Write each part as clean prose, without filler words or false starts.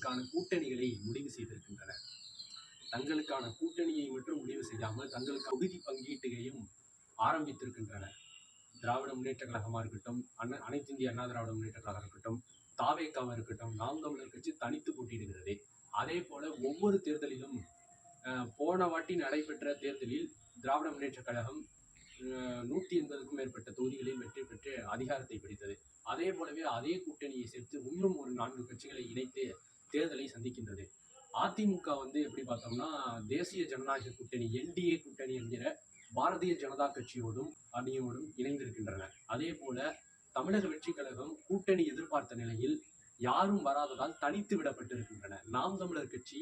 தங்களுக்கான கூட்டணிகளை முடிவு செய்திருக்கின்றன. தங்களுக்கான கூட்டணியை மட்டும் முடிவு செய்யாமல் தங்களுக்கு தொகுதி பங்கீட்டுகையும் ஆரம்பித்திருக்கின்றன. திராவிட முன்னேற்ற கழகமா இருக்கட்டும், அனைத்து இந்திய அண்ணா திராவிட முன்னேற்ற கழகம் இருக்கட்டும், தாவேகாவா இருக்கட்டும், நாம் தமிழர் கட்சி தனித்து போட்டியிடுகிறது. அதே போல ஒவ்வொரு தேர்தலிலும் போன வாட்டி நடைபெற்ற தேர்தலில் திராவிட முன்னேற்ற கழகம் 180க்கும் மேற்பட்ட தொகுதிகளில் வெற்றி பெற்று அதிகாரத்தை பிடித்தது. அதே போலவே அதே கூட்டணியை சேர்த்து இன்னும் ஒரு 4 கட்சிகளை இணைத்து தேர்தலை சந்திக்கின்றது. அதிமுக எப்படி பார்த்தோம்னா தேசிய ஜனநாயக கூட்டணி NDA கூட்டணி என்கிற பாரதிய ஜனதா கட்சியோடும் அணியோடும் இணைந்திருக்கின்றன. அதே போல தமிழக வெற்றி கழகம் கூட்டணி எதிர்பார்த்த நிலையில் யாரும் வராததால் தனித்து விடப்பட்டிருக்கின்றன. நாம் தமிழர் கட்சி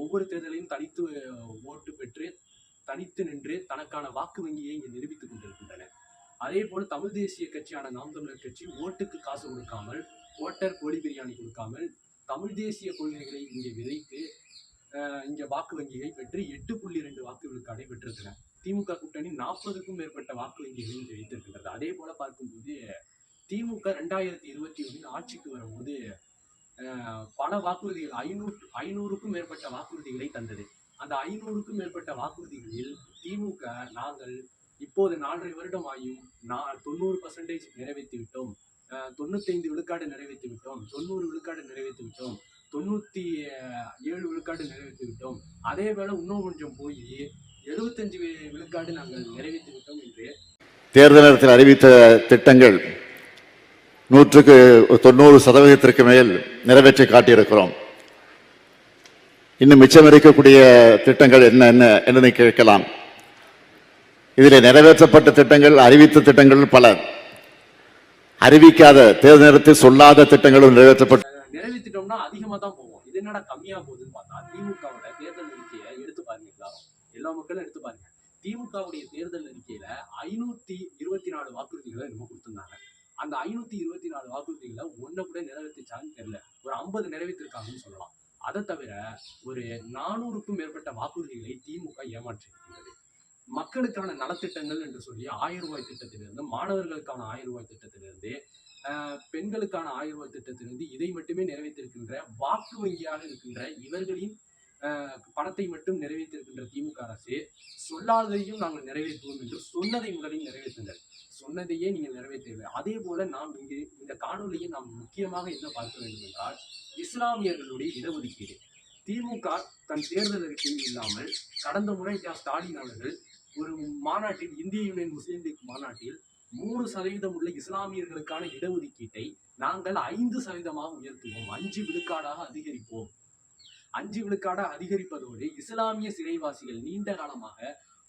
ஒவ்வொரு தேர்தலையும் தனித்து ஓட்டு பெற்று தனித்து நின்று தனக்கான வாக்கு வங்கியை இங்கு நிரூபித்துக் கொண்டிருக்கின்றன. அதே போல தமிழ் தேசிய கட்சியான நாம் தமிழர் கட்சி ஓட்டுக்கு காசு கொடுக்காமல், ஓட்டர் கோழி பிரியாணி கொடுக்காமல் தமிழ் தேசிய கொள்கைகளை இங்கே விதைத்து இங்க வாக்கு வங்கியை பெற்று 8.2 வாக்கு விழுக்காடை பெற்றிருக்கின்றன. திமுக கூட்டணி 40க்கும் மேற்பட்ட வாக்கு வங்கிகளையும் வைத்திருக்கின்றது. அதே போல பார்க்கும்போது திமுக 2021 ஆட்சிக்கு வரும்போது பல வாக்குறுதிகள் 500க்கும் மேற்பட்ட வாக்குறுதிகளை தந்தது. அந்த 500க்கும் மேற்பட்ட வாக்குறுதிகளில் திமுக நாங்கள் இப்போது 4.5 வருடம் ஆயும் 90% நிறைவேற்றி விட்டோம், 95 விழுக்காடு நிறைவேற்றி விட்டோம், 90 விழுக்காடு நிறைவேற்றி விட்டோம், 97 விழுக்காடு நிறைவேற்றி விட்டோம், அதே வேளை இன்னும் கொஞ்சம் போய் 75 விழுக்காடு நாங்கள் நிறைவேற்றி விட்டோம் என்று தேர்தல் நேரத்தில் அறிவித்த திட்டங்கள் 190% மேல் நிறைவேற்றி காட்டியிருக்கிறோம். இன்னும் மிச்சம் இருக்கக்கூடிய திட்டங்கள் என்ன கேட்கலாம். இதில் நிறைவேற்றப்பட்ட திட்டங்கள், அறிவித்த திட்டங்கள் பல, அறிவிக்காத தேர்தல் நேரத்தில் சொல்லாத திட்டங்களும் நிறைவேற்றிட்டோம்னா அதிகமா தான் போவோம். இது என்னடா கம்மியா போகுதுன்னு பார்த்தா திமுகவோட தேர்தல் அறிக்கையை எடுத்து பாருங்க. எல்லா மக்களும் எடுத்து பாருங்க. திமுகவுடைய தேர்தல் அறிக்கையில 524 வாக்குறுதிகளை நம்ம கொடுத்திருந்தாங்க. அந்த 524 வாக்குறுதிகளை ஒன்ன கூட நிறைவேற்றிச்சான்னு தெரியல. ஒரு 50 நிறைவேற்றிருக்காங்கன்னு சொல்லலாம். அதை தவிர ஒரு 400க்கும் மேற்பட்ட வாக்குறுதிகளை திமுக ஏமாற்றிருக்கின்றது. மக்களுக்கான நலத்திட்டங்கள் என்று சொல்லி 1000 ரூபாய் திட்டத்திலிருந்து, மாணவர்களுக்கான 1000 ரூபாய் திட்டத்திலிருந்து, பெண்களுக்கான 1000 ரூபாய் திட்டத்திலிருந்து இதை மட்டுமே நிறைவேற்றிருக்கின்ற வாக்கு வங்கியாக இருக்கின்ற இவர்களின் பணத்தை மட்டும் நிறைவேற்றிருக்கின்ற திமுக அரசு சொல்லாததையும் நாங்கள் நிறைவேற்றுவோம் என்று சொன்னதை முதலில் நிறைவேற்றுங்கள். சொன்னதையே நீங்கள் நிறைவேற்றவில்லை. அதே போல நாம் இங்கு இந்த காணொலியை நாம் முக்கியமாக என்ன பார்க்க வேண்டும் என்றால் இஸ்லாமியர்களுடைய இடஒதுக்கீடு. திமுக தன் தேர்தல் அறிக்கையில் இல்லாமல் கடந்த முறை ஸ்டாலின் அவர்கள் ஒரு மாநாட்டில், இந்திய யூனியன் முஸ்லீம் லீக் மாநாட்டில் 3% உள்ள இஸ்லாமியர்களுக்கான இடஒதுக்கீட்டை நாங்கள் 5% உயர்த்துவோம், 5 விழுக்காடாக அதிகரிப்போம். 5 விழுக்காடாக அதிகரிப்பதோடு இஸ்லாமிய சிறைவாசிகள், நீண்ட காலமாக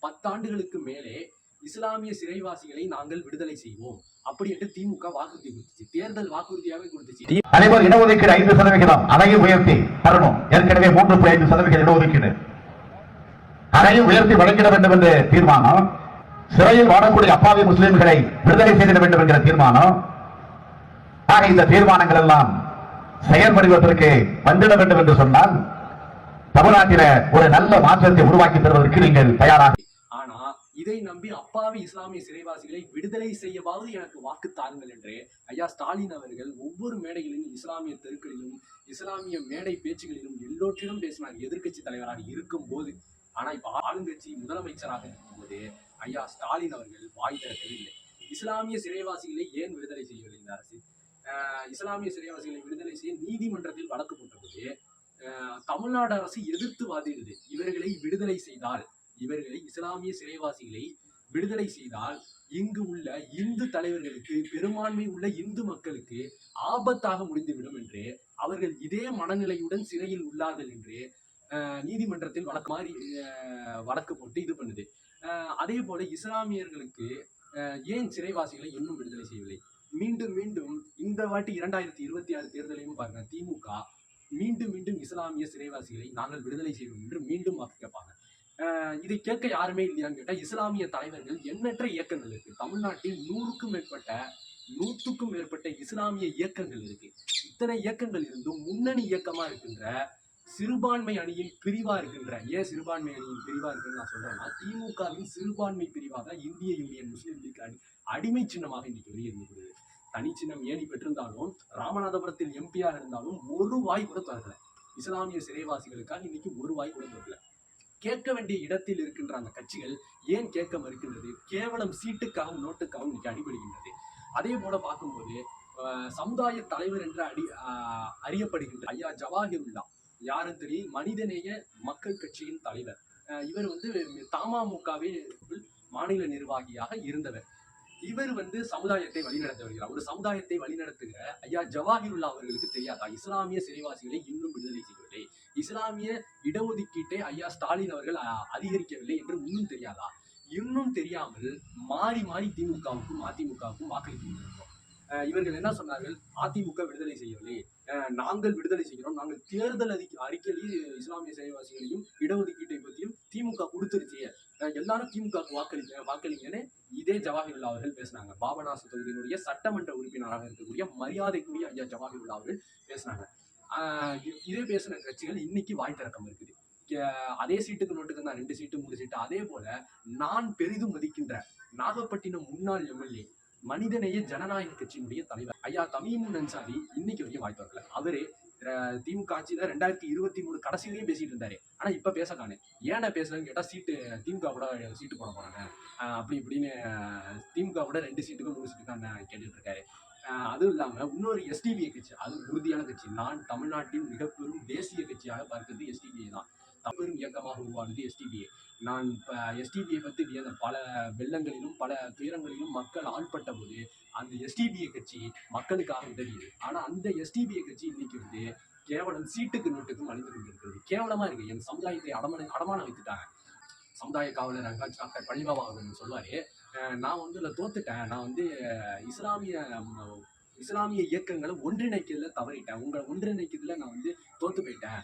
10 ஆண்டுகளுக்கு மேலே இஸ்லாமிய சிறைவாசிகளை நாங்கள் விடுதலை செய்வோம் அப்படி என்று திமுக வாக்குறுதி கொடுத்துச்சு. தேர்தல் வாக்குறுதியாவே கொடுத்துச்சு. அதேபோல் இடஒதுக்கீடு 5% அதையும் உயர்த்தி தரணும். ஏற்கனவே 3.5% இடஒதுக்கீடு, அதையும் உயர்த்தி வழங்கிட வேண்டும் என்ற தீர்மானம். சிறையில் வாழக்கூடிய அப்பாவி முஸ்லிம்களை விடுதலை செய்திட வேண்டும் என்கிற தீர்மானம். ஆக இந்த தீர்மானங்கள் எல்லாம் செயல்படுவதற்கு வந்துட வேண்டும் என்று சொன்னால் தமிழ்நாட்டில ஒரு நல்ல மாற்றத்தை உருவாக்கி தருவதற்கு நீங்கள் தயாராக. ஆனா இதை நம்பி அப்பாவி இஸ்லாமிய சிறைவாசிகளை விடுதலை செய்யவாவது எனக்கு வாக்கு தாருங்கள் என்று ஐயா ஸ்டாலின் அவர்கள் ஒவ்வொரு மேடைகளிலும், இஸ்லாமிய தெருக்களிலும், இஸ்லாமிய மேடை பேச்சுகளிலும் எல்லோற்றிலும் பேசினார், எதிர்கட்சி தலைவராக இருக்கும் போது. ஆனா இப்ப ஆளுங்கட்சி முதலமைச்சராக இருக்கும்போது ஐயா ஸ்டாலின் அவர்கள் வாய் திறக்கவே இல்லை. இஸ்லாமிய சிறைவாசிகளை ஏன் விடுதலை செய்யவில்லை இந்த அரசு? இஸ்லாமிய சிறைவாசிகளை விடுதலை செய்ய நீதிமன்றத்தில் வழக்கு போட்டபோது தமிழ்நாடு அரசு எதிர்த்து வாதிடுது. இவர்களை விடுதலை செய்தால், இவர்களை இஸ்லாமிய சிறைவாசிகளை விடுதலை செய்தால் இங்கு உள்ள இந்து தலைவர்களுக்கு, பெரும்பான்மை உள்ள இந்து மக்களுக்கு ஆபத்தாக முடிந்துவிடும் என்று, அவர்கள் இதே மனநிலையுடன் சிறையில் உள்ளார்கள் என்று நீதிமன்றத்தில் வழக்கு போட்டு இது பண்ணுது. அதே போல இஸ்லாமியர்களுக்கு ஏன் சிறைவாசிகளை இன்னும் விடுதலை செய்யவில்லை? மீண்டும் மீண்டும் இந்த வாட்டி 2026 தேர்தலையும் பாருங்க, திமுக மீண்டும் மீண்டும் இஸ்லாமிய சிறைவாசிகளை நாங்கள் விடுதலை செய்வோம் என்று மீண்டும் வாக்கு கேட்பாங்க. இதை கேட்க யாருமே இல்லையான்னு கேட்டா இஸ்லாமிய தலைவர்கள் எண்ணற்ற இயக்கங்கள் இருக்கு. தமிழ்நாட்டில் 100க்கும் மேற்பட்ட இஸ்லாமிய இயக்கங்கள் இருக்கு. இத்தனை இயக்கங்கள் இருந்தும் முன்னணி இயக்கமா இருக்கின்ற சிறுபான்மை அணியின் பிரிவா இருக்கின்ற, ஏன் சிறுபான்மை அணியின் பிரிவா இருக்குன்னு நான் சொல்றேன்னா, திமுகவின் சிறுபான்மை பிரிவாக இந்திய யூனியன் முஸ்லீம் லீக் அடிமை சின்னமாக இன்னைக்கு வெளியேறிவிடுது. தனி சின்னம் ஏணி பெற்றிருந்தாலும், ராமநாதபுரத்தில் எம்பியாக இருந்தாலும் ஒரு வாய் கூட திறக்கல. இஸ்லாமிய சிறைவாசிகளுக்காக இன்னைக்கு ஒரு வாய் கூட கொடுக்கல. கேட்க வேண்டிய இடத்தில் இருக்கின்ற அந்த கட்சிகள் ஏன் கேட்க மறுக்கின்றது? கேவலம் சீட்டுக்காகவும் நோட்டுக்காகவும் இன்னைக்கு அடிபடுகின்றது. அதே போல பார்க்கும்போது சமுதாய தலைவர் என்று அறியப்படுகின்ற ஐயா ஜவாஹிருல்லா, யாரும் தெரியும், மனிதநேய மக்கள் கட்சியின் தலைவர். இவர் தமாமுகவே மாநில நிர்வாகியாக இருந்தவர். இவர் சமுதாயத்தை வழிநடத்த வருகிறார். ஒரு சமுதாயத்தை வழிநடத்துகிற ஐயா ஜவாஹிருல்லா அவர்களுக்கு தெரியாதா இஸ்லாமிய சிறைவாசிகளை இன்னும் விடுதலை செய்யவில்லை, இஸ்லாமிய இடஒதுக்கீட்டை ஐயா ஸ்டாலின் அவர்கள் அதிகரிக்கவில்லை என்று இன்னும் தெரியாதா? இன்னும் தெரியாமல் மாறி மாறி திமுகவுக்கும் அதிமுகவுக்கும் வாக்களித்து கொண்டிருக்கிறோம். இவர்கள் என்ன சொன்னார்கள்? அதிமுக விடுதலை செய்யவில்லை, நாங்கள் விடுதலை செய்கிறோம், நாங்கள் தேர்தல் அறிக்கையில் இஸ்லாமிய சிறைவாசிகளையும் இடஒதுக்கீட்டை பற்றியும் திமுக கொடுத்துருச்சு, எல்லாரும் திமுக வாக்களிங்கன்னு இதே ஜவாஹிருல்லா அவர்கள் பேசினாங்க. பாபநாச தொகுதியினுடைய சட்டமன்ற உறுப்பினராக இருக்கக்கூடிய மரியாதைக்குரிய ஐயா ஜவாஹிருல்லா அவர்கள் பேசினாங்க. இதே பேசின கட்சிகள் இன்னைக்கு வாய் திறக்கம் இருக்குது. அதே சீட்டுக்கு நோட்டுக்கு தான் 2 சீட்டு 3 சீட்டு. அதே போல நான் பெரிதும் மதிக்கின்ற நாகப்பட்டினம் முன்னாள் எம்எல்ஏ, மனிதநேய ஜனநாயக கட்சியினுடைய தலைவர் ஐயா தமீமுன் அன்சாரி இன்னைக்கு வரைக்கும் வாய் திறக்கல. அவரு திமுக ஆட்சியில 2023 கடைசியிலையும் பேசிட்டு இருந்தாரு. ஆனா இப்ப பேச காணே. ஏன்னா பேசலன்னு கேட்டா திமுக கூட சீட்டு போட போறாங்க அப்படி இப்படின்னு திமுக கூட 2 சீட்டுக்கு 3 சீட்டுக்கு கேட்டுட்டு இருக்காரு. அதுவும் இல்லாம இன்னொரு எஸ்டிபிஐ கட்சி, அது உறுதியான கட்சி. நான் தமிழ்நாட்டின் மிக பெரும் தேசிய கட்சியாக பார்க்கிறது எஸ்டிபிஐ தான். பெரும் இயக்கமாக உருவானது எஸ்டிபிஐ. நான் எஸ்டிபிஐ பற்றி வியந்த பல வெள்ளங்களிலும் பல துயரங்களிலும் மக்கள் ஆள்பட்ட போது அந்த எஸ்டிபிஐ கட்சி மக்களுக்காக உதவியது. ஆனா அந்த எஸ்டிபிஐ கட்சி இன்னைக்கு கேவலம் சீட்டுக்கு நோட்டுக்கும் அழிந்து கொண்டிருக்கிறது. கேவலமா இருக்கு. என் சமுதாயத்தை அடமானம் வைத்துட்டாங்க. சமுதாய காவலர் டாக்டர் பழனிபாபா அவர்கள் சொல்லுவாரு, நான் இதுல தோத்துட்டேன், நான் இஸ்லாமிய இயக்கங்களை ஒன்றிணைக்கிறதுல தவறிட்டேன், உங்களை ஒன்றிணைக்கிறதுல நான் தோத்து போயிட்டேன்.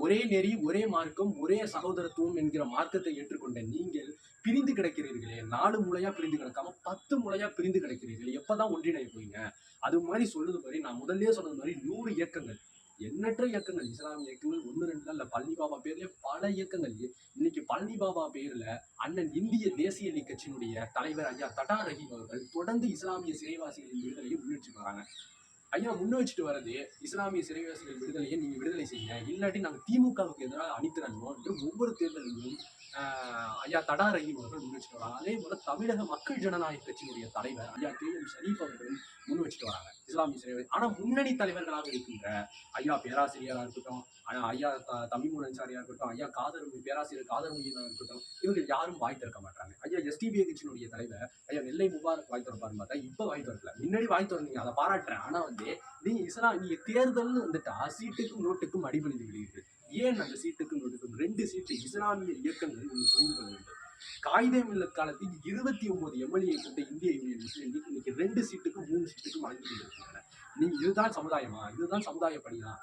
ஒரே நெறி, ஒரே மார்க்கம், ஒரே சகோதரத்துவம் என்கிற மார்க்கத்தை ஏற்றுக்கொண்ட நீங்கள் பிரிந்து கிடக்கிறீர்களே, 4 முளையா பிரிந்து கிடக்காம 10 முளையா பிரிந்து கிடக்கிறீர்கள், எப்பதான் ஒன்றிணைய போறீங்க? அது மாதிரி சொல்லுது மாதிரி, நான் முதல்ல சொன்னது மாதிரி 100 இயக்கங்கள், எண்ணற்ற இயக்கங்கள், இஸ்லாமிய இயக்கங்கள் 1 2 இல்ல, பழனி பாபா பேர்ல பல இயக்கங்கள். இன்னைக்கு பழனி பாபா பேர்ல அண்ணன் இந்திய தேசிய லீக் கட்சியினுடைய தலைவர் ஐயா தடா ரஹீம் அவர்கள் தொடர்ந்து இஸ்லாமிய சிறைவாசிகளின் விடுதலையை முன்னெடுத்து வராங்க. ஐயா முன்ன வச்சுட்டு வர்றது, இஸ்லாமிய சிறைவாசிகள் விடுதலையை நீங்க விடுதலை செய்யுங்க, இல்லாட்டி நாங்க திமுகவுக்கு எதிராக அணித்திரணும் என்று ஒவ்வொரு தேர்தலிலும் ஐயா தடா ரஹீம் அவர்கள் முன் வச்சுட்டு வராங்க. அதே போல தமிழக மக்கள் ஜனநாயக கட்சியினுடைய தலைவர் ஐயா KM ஷரீப் அவர்கள் முன் வச்சுட்டு வராங்க இஸ்லாமிய சிறைவாசி. ஆனா முன்னணி தலைவர்களாக இருக்கின்ற ஐயா பேராசிரியரா இருக்கட்டும், ஐயா தமீமுன் அன்சாரியா இருக்கட்டும், ஐயா பேராசிரியர் காதர் மொய்யீனா இருக்கட்டும், இவர்கள் யாரும் வாய் திறக்க மாட்டாங்க. ஐயா எஸ்டிபிஐ கட்சியினுடைய தலைவர் ஐயா நெல்லை முபாரக் வாய் திறப்பாருன்னு பார்த்தா இப்ப வாய் திறக்கல. முன்னாடி வாய் திறந்தீங்க, அதை பாராட்டுறேன். ஆனா நீங்க தேர்தல்னு வந்துட்டா சீட்டுக்கும் நோட்டுக்கும் அடிபணிந்து விடுவீர்கள். ஏன் அந்த சீட்டுக்கும் நோட்டுக்கும் 2 சீட்டு இஸ்லாமிய இயக்கங்கள் நீங்க புரிந்து கொள்ள வேண்டும். காயிதே மில்லத் காலத்தில் 29 எம்எல்ஏ கொண்ட இந்திய யூனியன் முஸ்லீம் லீக் இன்னைக்கு 2 சீட்டுக்கும் 3 சீட்டுக்கும் அழிந்து கொண்டிருக்கின்றன. நீங்க இதுதான் சமுதாயமா? இதுதான் சமுதாய பணியா?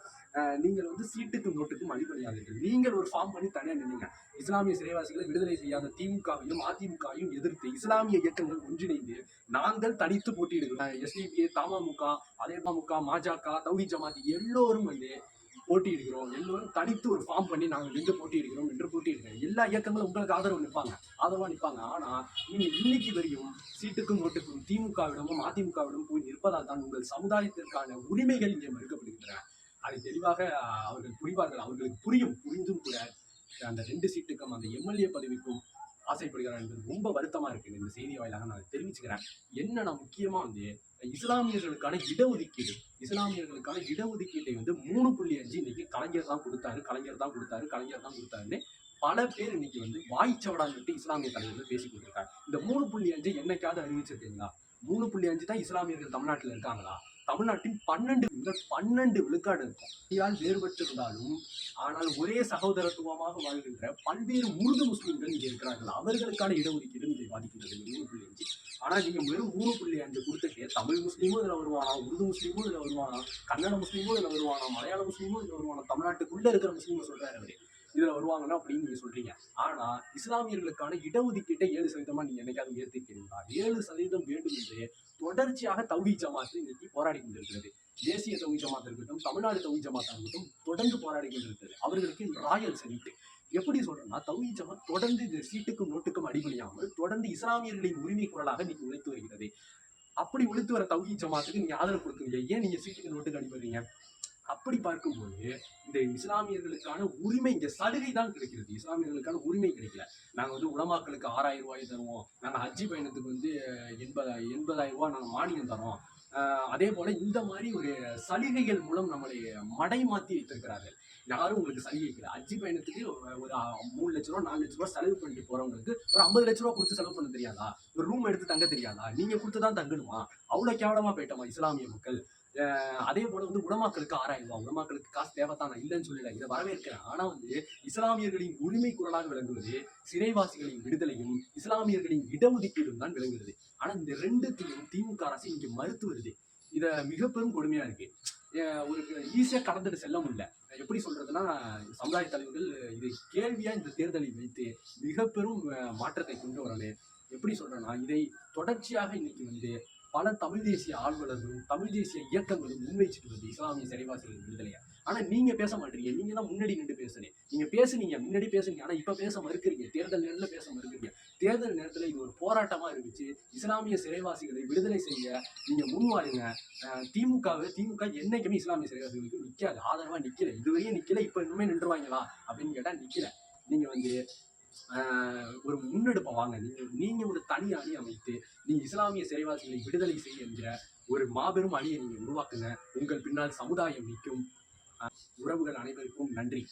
நீங்கள் சீட்டுக்கும் நோட்டுக்கும் அடிபணியாதீர்கள். நீங்கள் ஒரு ஃபார்ம் பண்ணி தனியா நின்னீங்க. இஸ்லாமிய சிறைவாசிகளை விடுதலை செய்யாத திமுகவையும் அதிமுகவையும் எதிர்த்து இஸ்லாமிய இயக்கங்கள் ஒன்றிணைந்து நாங்கள் தனித்து போட்டியிடுகிறோம். எஸ்டிபிஐ, தமாமுக, அதேமுக, மாஜக, தௌஹீத் ஜமாத் எல்லோரும் போட்டியிடுகிறோம். எல்லோரும் தனித்து ஒரு ஃபார்ம் பண்ணி நாங்கள் நின்று போட்டியிடுகிறோம் என்று போட்டியிடுகிறோம். எல்லா இயக்கங்களும் உங்களுக்கு ஆதரவா நிற்பாங்க. ஆனா நீங்க இன்னைக்கு வரையும் சீட்டுக்கும் நோட்டுக்கும் திமுகவிடமும் அதிமுகவிடமும் போய் நிற்பதால் தான் உங்கள் சமுதாயத்திற்கான உரிமைகள் இங்கே மறுக்கப்படுகின்றன. அதை தெளிவாக அவர்கள் புரிவார்கள். அவர்களுக்கு புரிந்தும் கூட அந்த 2 சீட்டுக்கும் அந்த எம்எல்ஏ பதவிக்கும் ஆசைப்படுகிறார் என்பது ரொம்ப வருத்தமா இருக்கு. இந்த செய்தி வாயிலாக நான் தெரிவிச்சுக்கிறேன். என்னன்னா முக்கியமா இஸ்லாமியர்களுக்கான இடஒதுக்கீட்டை 3.5 இன்னைக்கு கலைஞர் தான் கொடுத்தாருன்னு பல பேர் இன்னைக்கு வாய்ச்சவடான்னு இஸ்லாமிய தலைவர்கள் பேசிக் கொண்டிருக்காங்க. இந்த 3.5 என்னைக்காவது அறிவிச்சிருக்கீங்களா? 3.5 தான் இஸ்லாமியர்கள் தமிழ்நாட்டில் இருக்காங்களா? தமிழ்நாட்டின் 12 விழுக்காடு இருக்கும். வேறுபட்டிருந்தாலும் ஆனால் ஒரே சகோதரத்துவமாக வாழ்கின்ற பல்வேறு உருது முஸ்லிம்கள் இங்கே இருக்கிறார்கள். அவர்களுக்கான இடஒதுக்கீடு இங்கே பாதிக்கின்றது 3.5. ஆனா நீங்க வெறும் 3.5 கொடுத்துட்டு தமிழ் முஸ்லீமும் இதுல வருவானா, உருது முஸ்லீமும் இதுல வருவானா, கன்னட முஸ்லீமும் இதுல வருவானா, மலையாள முஸ்லீமும் இதுல வருவானா, தமிழ்நாட்டுக்குள்ள இருக்கிற முஸ்லீமும் சொல்றாரு அவரு இதுல வருவாங்கன்னா அப்படின்னு நீங்க சொல்றீங்க. ஆனா இஸ்லாமியர்களுக்கான இடஒதுக்கீட்டை 7% நீங்க என்னைக்காவது உயர்த்திருக்கீங்களா? 7% வேண்டும் என்று தொடர்ச்சியாக தௌஹீத் ஜமாத் இன்னைக்கு போராடி கொண்டிருக்கிறது. தேசிய தௌஹீத் ஜமாத் இருக்கட்டும், தமிழ்நாடு தௌஹீத் ஜமாத் இருக்கட்டும், தொடர்ந்து போராடி கொண்டிருக்கிறது. அவர்களுக்கு ராயல் சல்யூட். எப்படி சொல்றேன்னா, தௌஹீத் ஜமாத் தொடர்ந்து இந்த சீட்டுக்கும் நோட்டுக்கும் அடிபணியாமல் தொடர்ந்து இஸ்லாமியர்களின் உரிமை குரலாக இன்னைக்கு உழைத்து வருகிறது. அப்படி உழைத்து வர தௌஹீத் ஜமாத்துக்கு நீங்க ஆதரவு கொடுக்குறீங்க. ஏன் நீங்க சீட்டுக்கு நோட்டுக்கு அடிபடுறீங்க? அப்படி பார்க்கும்போது இந்த இஸ்லாமியர்களுக்கான உரிமை, இங்க சலுகை தான் கிடைக்கிறது, இஸ்லாமியர்களுக்கான உரிமை கிடைக்கல. நாங்க வந்து உலமாக்களுக்கு 6000 ரூபாய் தருவோம், நாங்க ஹஜ்ஜி பயணத்துக்கு வந்து 80,000 ரூபாய் நாங்க மானியம் தரோம். அதே போல இந்த மாதிரி ஒரு சலுகைகள் மூலம் நம்மளை மடைமாத்தி வைத்திருக்கிறார்கள். யாரும் உங்களுக்கு சலுகை இல்லை. ஹஜ்ஜி பயணத்துக்கு ஒரு 3 லட்ச ரூபா 4 லட்ச ரூபா செலவு பண்ணிட்டு போறவங்களுக்கு ஒரு 50 லட்ச ரூபா கொடுத்து செலவு பண்ண தெரியாதா? ஒரு ரூம் எடுத்து தங்க தெரியாதா? நீங்க கொடுத்துதான் தங்கணுமா? அவ்வளவு கேவலமா போயிட்டோமா இஸ்லாமிய மக்கள்? அதே போல வந்து உலமாக்களுக்கு 6000 ரூபாய், உலமாக்களுக்கு காசு தேவைத்தான், நான் இல்லைன்னு சொல்லல, இதை வரவேற்கிறேன். ஆனா வந்து இஸ்லாமியர்களின் உரிமை குரலாக விளங்குவது சிறைவாசிகளின் விடுதலையும் இஸ்லாமியர்களின் இடஒதுக்கீடும் தான் விளங்குகிறது. ஆனா இந்த ரெண்டுத்தையும் திமுக அரசு இங்க மறுத்து வருது. இத மிக பெரும் கொடுமையா இருக்கு. ஒரு ஈஸியா கடந்துட்டு செல்ல முடியல. எப்படி சொல்றதுன்னா, சமுதாய தலைவர்கள் இதை கேள்வியா இந்த தேர்தலை வைத்து மிக பெரும் மாற்றத்தை கொண்டு வரணும். எப்படி சொல்றேன்னா, இதை தொடர்ச்சியாக இன்னைக்கு வந்து பல தமிழ் தேசிய ஆர்வலர்களும் தமிழ் தேசிய இயக்கங்களும் முன்வைச்சிட்டு வருது இஸ்லாமிய சிறைவாசிகள் விடுதலையா. ஆனா நீங்க பேச மாட்டீங்க. நீங்க தான் முன்னாடி நின்று பேசுறீங்க. நீங்க பேசுனீங்க, முன்னாடி பேசுனீங்க. ஆனா இப்ப பேச மறுக்கிறீங்க. தேர்தல் நேரத்துல பேச மறுக்கிறீங்க. தேர்தல் நேரத்துல இது ஒரு போராட்டமா இருந்துச்சு. இஸ்லாமிய சிறைவாசிகளை விடுதலை செய்ய நீங்க முன்வாருங்க. திமுக என்னைக்குமே இஸ்லாமிய சிறைவாசிகளுக்கு நிக்காது, ஆதரவா நிக்கல, இதுவரையும் நிக்கல. இப்ப இன்னுமே நின்றுவாங்களா அப்படின்னு கேட்டா நிக்கல. நீங்க வந்து ஒரு முன்னெடுப்பை வாங்க. நீங்க ஒரு தனி அணி அமைத்து நீங்க இஸ்லாமிய சிறைவாசிகளை விடுதலை செய்ய என்கிற ஒரு மாபெரும் அணியை நீங்க உருவாக்குங்க. உங்கள் பின்னால் சமுதாயம் நிற்கும். உறவுகள் அனைவருக்கும் நன்றி.